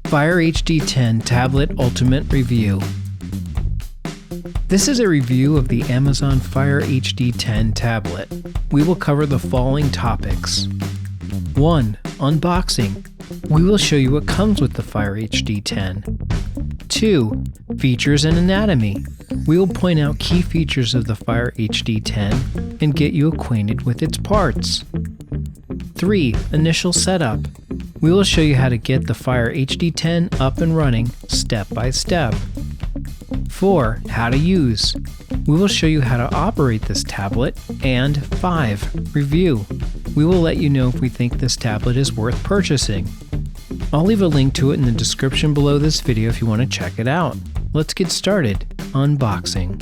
Fire HD 10 Tablet Ultimate Review. This is a review of the Amazon Fire HD 10 tablet. We will cover the following topics. 1. Unboxing. We will show you what comes with the Fire HD 10. 2. Features and anatomy. We will point out key features of the Fire HD 10 and get you acquainted with its parts. 3. Initial setup. We will show you how to get the Fire HD 10 up and running step by step. 4. How to use. We will show you how to operate this tablet. And 5. Review. We will let you know if we think this tablet is worth purchasing. I'll leave a link to it in the description below this video if you want to check it out. Let's get started. Unboxing.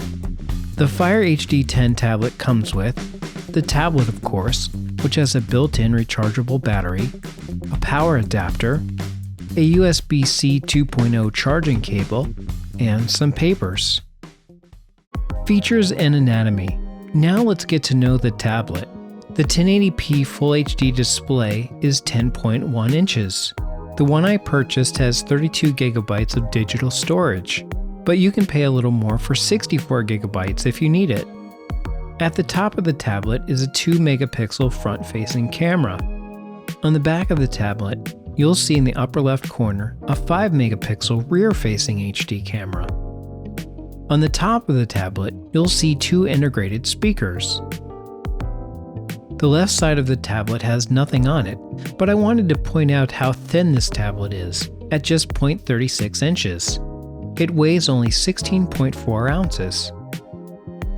The Fire HD 10 tablet comes with the tablet, of course, which has a built-in rechargeable battery, a power adapter, a USB-C 2.0 charging cable, and some papers. Features and anatomy. Now let's get to know the tablet. The 1080p Full HD display is 10.1 inches. The one I purchased has 32 gigabytes of digital storage, but you can pay a little more for 64 gigabytes if you need it. At the top of the tablet is a 2 megapixel front-facing camera. On the back of the tablet, you'll see in the upper left corner a 5 megapixel rear-facing HD camera. On the top of the tablet, you'll see 2 integrated speakers. The left side of the tablet has nothing on it, but I wanted to point out how thin this tablet is, at just 0.36 inches. It weighs only 16.4 ounces.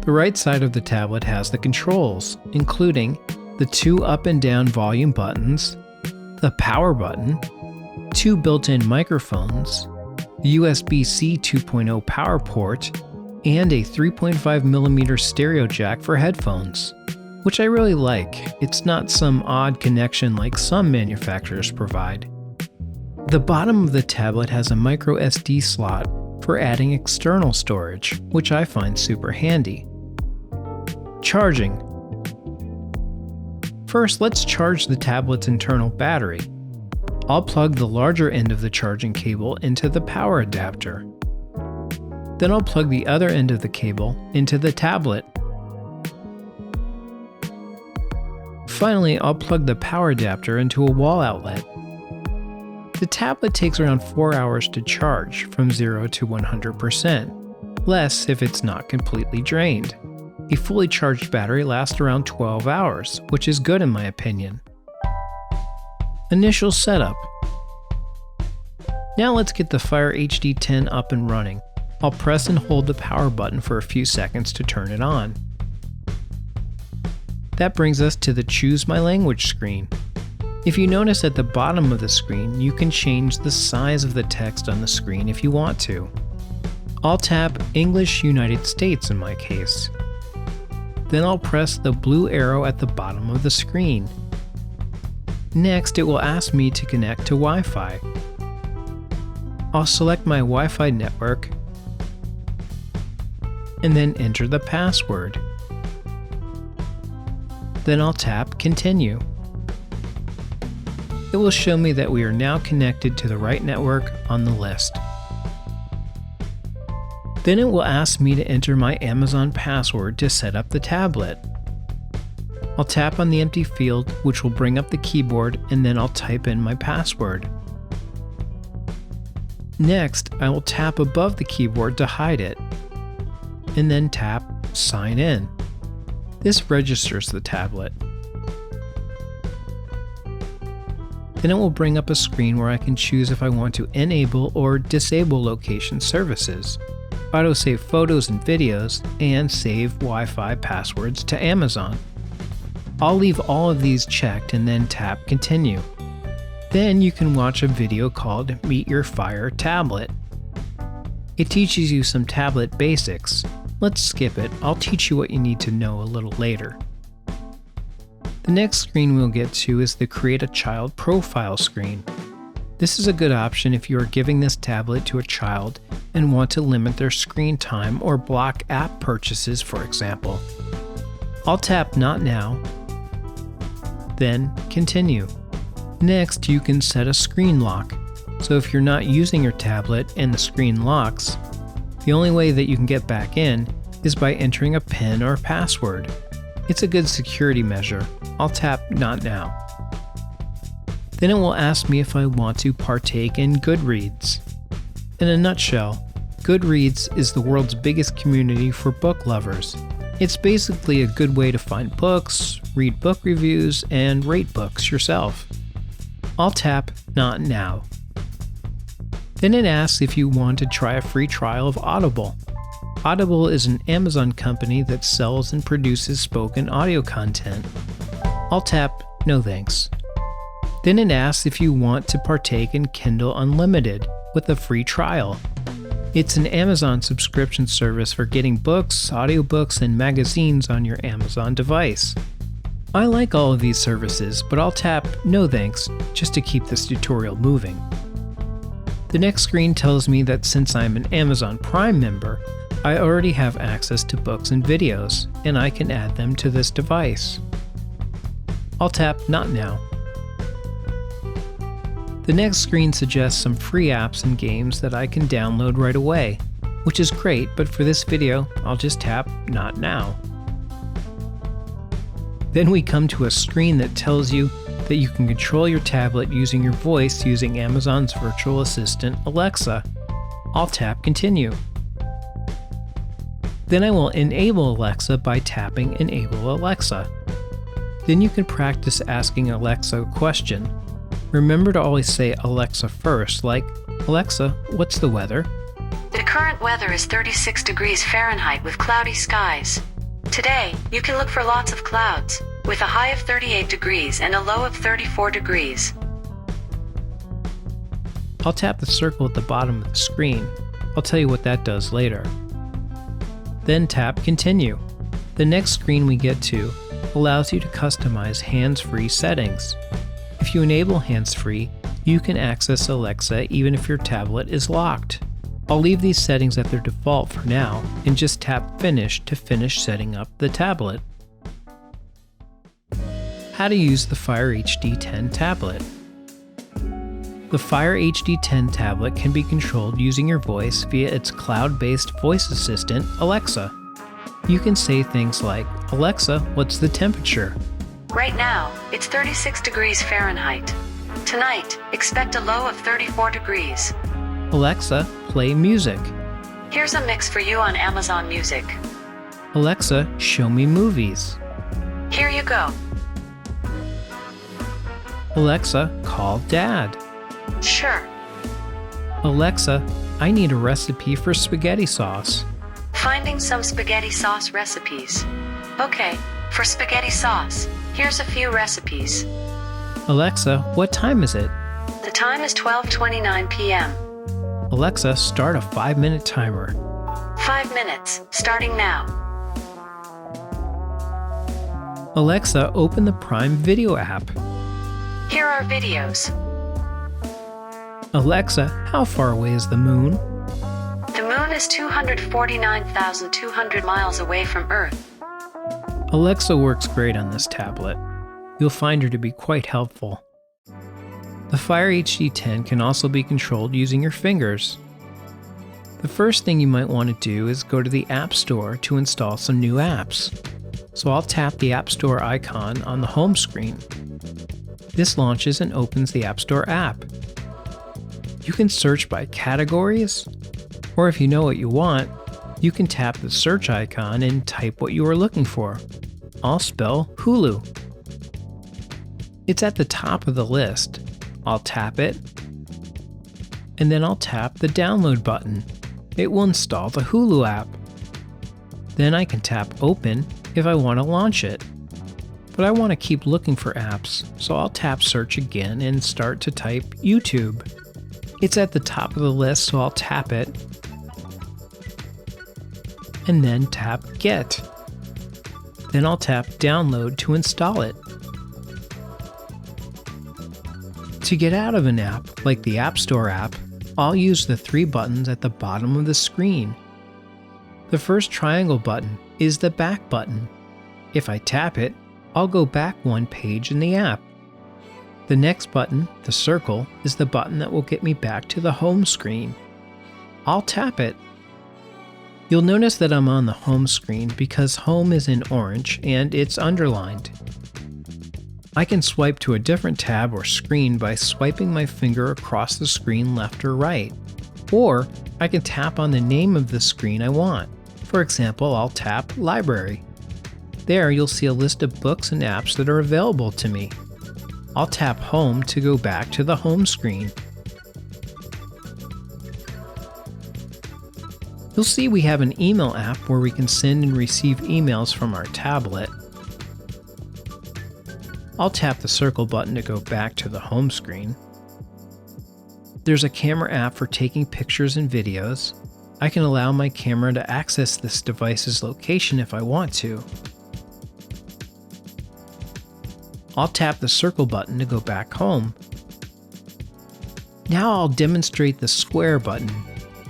The right side of the tablet has the controls, including the 2 up and down volume buttons, the power button, 2 built-in microphones, the USB-C 2.0 power port, and a 3.5mm stereo jack for headphones, which I really like. It's not some odd connection like some manufacturers provide. The bottom of the tablet has a micro SD slot for adding external storage, which I find super handy. Charging. First, let's charge the tablet's internal battery. I'll plug the larger end of the charging cable into the power adapter. Then I'll plug the other end of the cable into the tablet. Finally, I'll plug the power adapter into a wall outlet. The tablet takes around 4 hours to charge from 0 to 100%, less if it's not completely drained. A fully charged battery lasts around 12 hours, which is good in my opinion. Initial setup. Now let's get the Fire HD 10 up and running. I'll press and hold the power button for a few seconds to turn it on. That brings us to the Choose My Language screen. If you notice at the bottom of the screen, you can change the size of the text on the screen if you want to. I'll tap English United States in my case. Then I'll press the blue arrow at the bottom of the screen. Next, it will ask me to connect to Wi-Fi. I'll select my Wi-Fi network and then enter the password. Then I'll tap Continue. It will show me that we are now connected to the right network on the list. Then it will ask me to enter my Amazon password to set up the tablet. I'll tap on the empty field, which will bring up the keyboard, and then I'll type in my password. Next, I will tap above the keyboard to hide it, and then tap Sign In. This registers the tablet. Then it will bring up a screen where I can choose if I want to enable or disable location services, autosave photos and videos, and save Wi-Fi passwords to Amazon. I'll leave all of these checked and then tap Continue. Then you can watch a video called Meet Your Fire Tablet. It teaches you some tablet basics. Let's skip it. I'll teach you what you need to know a little later. The next screen we'll get to is the Create a Child Profile screen. This is a good option if you are giving this tablet to a child and want to limit their screen time or block app purchases, for example. I'll tap Not Now, then Continue. Next, you can set a screen lock. So if you're not using your tablet and the screen locks, the only way that you can get back in is by entering a PIN or password. It's a good security measure. I'll tap Not Now. Then it will ask me if I want to partake in Goodreads. In a nutshell, Goodreads is the world's biggest community for book lovers. It's basically a good way to find books, read book reviews, and rate books yourself. I'll tap Not Now. Then it asks if you want to try a free trial of Audible. Audible is an Amazon company that sells and produces spoken audio content. I'll tap No Thanks. Then it asks if you want to partake in Kindle Unlimited with a free trial. It's an Amazon subscription service for getting books, audiobooks, and magazines on your Amazon device. I like all of these services, but I'll tap No Thanks just to keep this tutorial moving. The next screen tells me that since I'm an Amazon Prime member, I already have access to books and videos, and I can add them to this device. I'll tap Not Now. The next screen suggests some free apps and games that I can download right away, which is great, but for this video, I'll just tap Not Now. Then we come to a screen that tells you that you can control your tablet using your voice using Amazon's virtual assistant, Alexa. I'll tap Continue. Then I will enable Alexa by tapping Enable Alexa. Then you can practice asking Alexa a question. Remember to always say Alexa first, like, Alexa, what's the weather? The current weather is 36 degrees Fahrenheit with cloudy skies. Today, you can look for lots of clouds, with a high of 38 degrees and a low of 34 degrees. I'll tap the circle at the bottom of the screen. I'll tell you what that does later. Then tap Continue. The next screen we get to allows you to customize hands-free settings. If you enable hands-free, you can access Alexa even if your tablet is locked. I'll leave these settings at their default for now and just tap Finish to finish setting up the tablet. How to use the Fire HD 10 tablet. The Fire HD 10 tablet can be controlled using your voice via its cloud-based voice assistant, Alexa. You can say things like, Alexa, what's the temperature? Right now, it's 36 degrees Fahrenheit. Tonight, expect a low of 34 degrees. Alexa, play music. Here's a mix for you on Amazon Music. Alexa, show me movies. Here you go. Alexa, call Dad. Sure. Alexa, I need a recipe for spaghetti sauce. Finding some spaghetti sauce recipes. Okay, for spaghetti sauce, here's a few recipes. Alexa, what time is it? The time is 12:29 p.m. Alexa, start a 5-minute timer. 5 minutes, starting now. Alexa, open the Prime Video app. Here are videos. Alexa, how far away is the moon? The moon is 249,200 miles away from Earth. Alexa works great on this tablet. You'll find her to be quite helpful. The Fire HD 10 can also be controlled using your fingers. The first thing you might want to do is go to the App Store to install some new apps. So I'll tap the App Store icon on the home screen. This launches and opens the App Store app. You can search by categories, or if you know what you want, you can tap the search icon and type what you are looking for. I'll spell Hulu. It's at the top of the list. I'll tap it, and then I'll tap the download button. It will install the Hulu app. Then I can tap Open if I want to launch it. But I want to keep looking for apps, so I'll tap Search again and start to type YouTube. It's at the top of the list, so I'll tap it, and then tap Get. Then I'll tap Download to install it. To get out of an app, like the App Store app, I'll use the 3 buttons at the bottom of the screen. The first triangle button is the back button. If I tap it, I'll go back 1 page in the app. The next button, the circle, is the button that will get me back to the home screen. I'll tap it. You'll notice that I'm on the home screen because home is in orange and it's underlined. I can swipe to a different tab or screen by swiping my finger across the screen left or right. Or I can tap on the name of the screen I want. For example, I'll tap Library. There you'll see a list of books and apps that are available to me. I'll tap Home to go back to the home screen. You'll see we have an email app where we can send and receive emails from our tablet. I'll tap the circle button to go back to the home screen. There's a camera app for taking pictures and videos. I can allow my camera to access this device's location if I want to. I'll tap the circle button to go back home. Now I'll demonstrate the square button.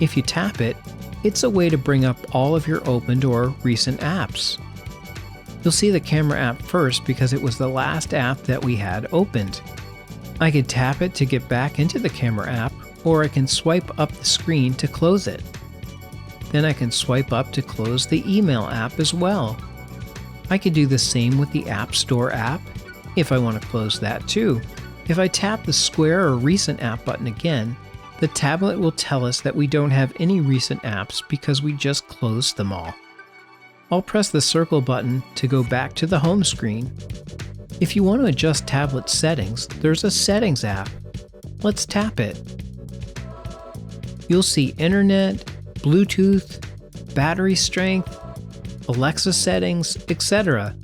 If you tap it, it's a way to bring up all of your opened or recent apps. You'll see the camera app first because it was the last app that we had opened. I can tap it to get back into the camera app, or I can swipe up the screen to close it. Then I can swipe up to close the email app as well. I can do the same with the App Store app, if I want to close that too. If I tap the square or recent app button again, the tablet will tell us that we don't have any recent apps because we just closed them all. I'll press the circle button to go back to the home screen. If you want to adjust tablet settings, there's a Settings app. Let's tap it. You'll see Internet, Bluetooth, battery strength, Alexa settings, etc.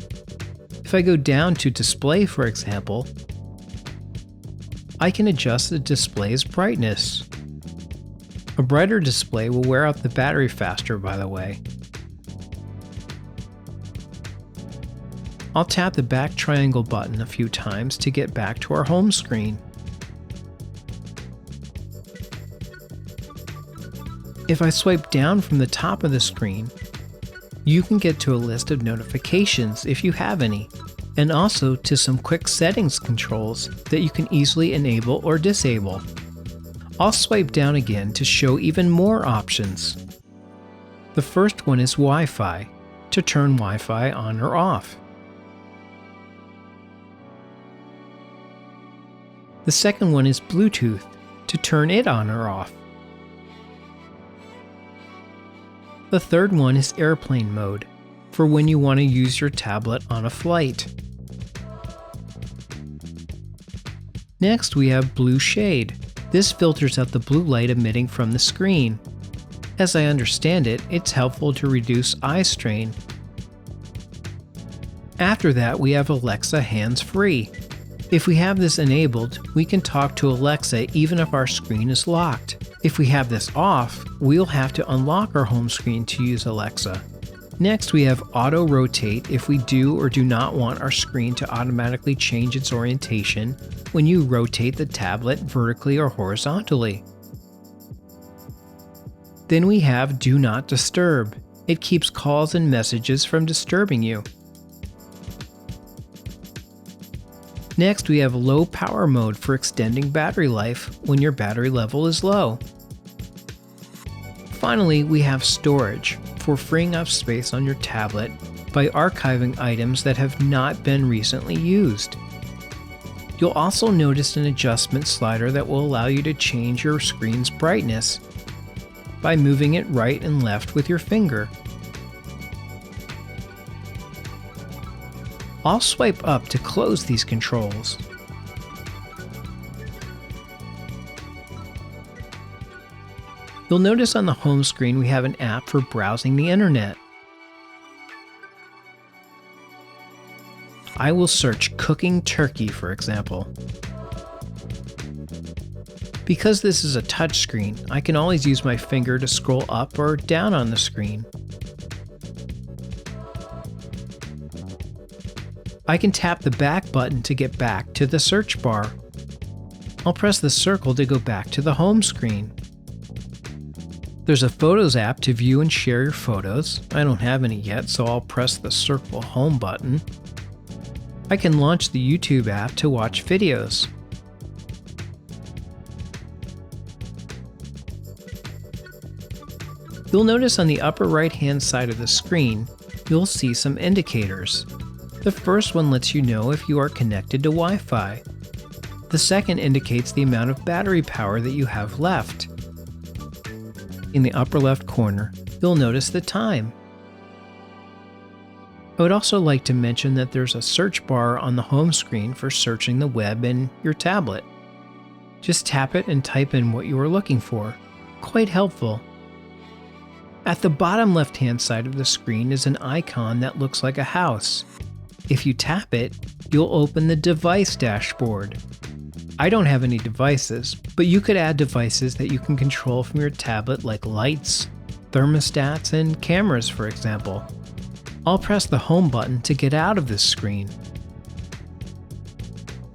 If I go down to display, for example, I can adjust the display's brightness. A brighter display will wear out the battery faster, by the way. I'll tap the back triangle button a few times to get back to our home screen. If I swipe down from the top of the screen, you can get to a list of notifications if you have any, and also to some quick settings controls that you can easily enable or disable. I'll swipe down again to show even more options. The first one is Wi-Fi, to turn Wi-Fi on or off. The second one is Bluetooth, to turn it on or off. The third one is airplane mode, for when you want to use your tablet on a flight. Next we have blue shade. This filters out the blue light emitting from the screen. As I understand it, it's helpful to reduce eye strain. After that we have Alexa hands-free. If we have this enabled, we can talk to Alexa even if our screen is locked. If we have this off, we'll have to unlock our home screen to use Alexa. Next we have auto rotate if we do or do not want our screen to automatically change its orientation when you rotate the tablet vertically or horizontally. Then we have do not disturb. It keeps calls and messages from disturbing you. Next we have low power mode for extending battery life when your battery level is low. Finally, we have storage for freeing up space on your tablet by archiving items that have not been recently used. You'll also notice an adjustment slider that will allow you to change your screen's brightness by moving it right and left with your finger. I'll swipe up to close these controls. You'll notice on the home screen we have an app for browsing the internet. I will search cooking turkey, for example. Because this is a touch screen, I can always use my finger to scroll up or down on the screen. I can tap the back button to get back to the search bar. I'll press the circle to go back to the home screen. There's a Photos app to view and share your photos. I don't have any yet, so I'll press the circle home button. I can launch the YouTube app to watch videos. You'll notice on the upper right-hand side of the screen, you'll see some indicators. The first one lets you know if you are connected to Wi-Fi. The second indicates the amount of battery power that you have left. In the upper left corner, you'll notice the time. I would also like to mention that there's a search bar on the home screen for searching the web in your tablet. Just tap it and type in what you are looking for. Quite helpful. At the bottom left-hand side of the screen is an icon that looks like a house. If you tap it, you'll open the device dashboard. I don't have any devices, but you could add devices that you can control from your tablet like lights, thermostats, and cameras, for example. I'll press the home button to get out of this screen.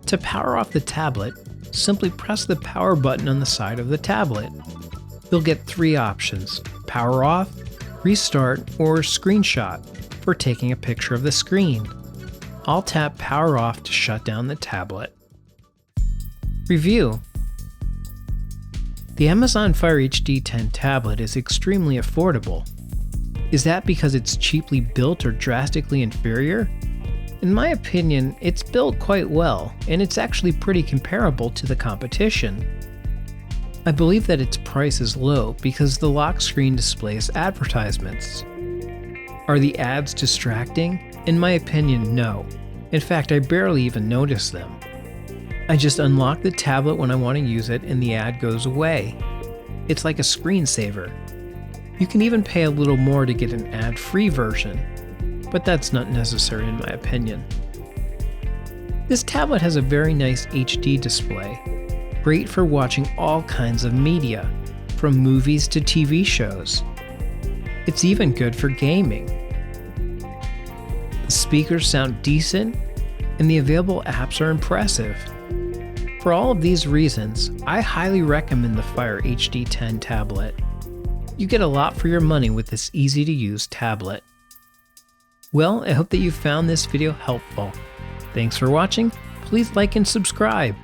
To power off the tablet, simply press the power button on the side of the tablet. You'll get three options: power off, restart, or screenshot for taking a picture of the screen. I'll tap power off to shut down the tablet. Review. The Amazon Fire HD 10 tablet is extremely affordable. Is that because it's cheaply built or drastically inferior? In my opinion, it's built quite well, and it's actually pretty comparable to the competition. I believe that its price is low because the lock screen displays advertisements. Are the ads distracting? In my opinion, no. In fact, I barely even notice them. I just unlock the tablet when I want to use it and the ad goes away. It's like a screensaver. You can even pay a little more to get an ad-free version, but that's not necessary in my opinion. This tablet has a very nice HD display, great for watching all kinds of media, from movies to TV shows. It's even good for gaming. The speakers sound decent, and the available apps are impressive. For all of these reasons, I highly recommend the Fire HD 10 tablet. You get a lot for your money with this easy-to-use tablet. Well, I hope that you found this video helpful. Thanks for watching. Please like and subscribe.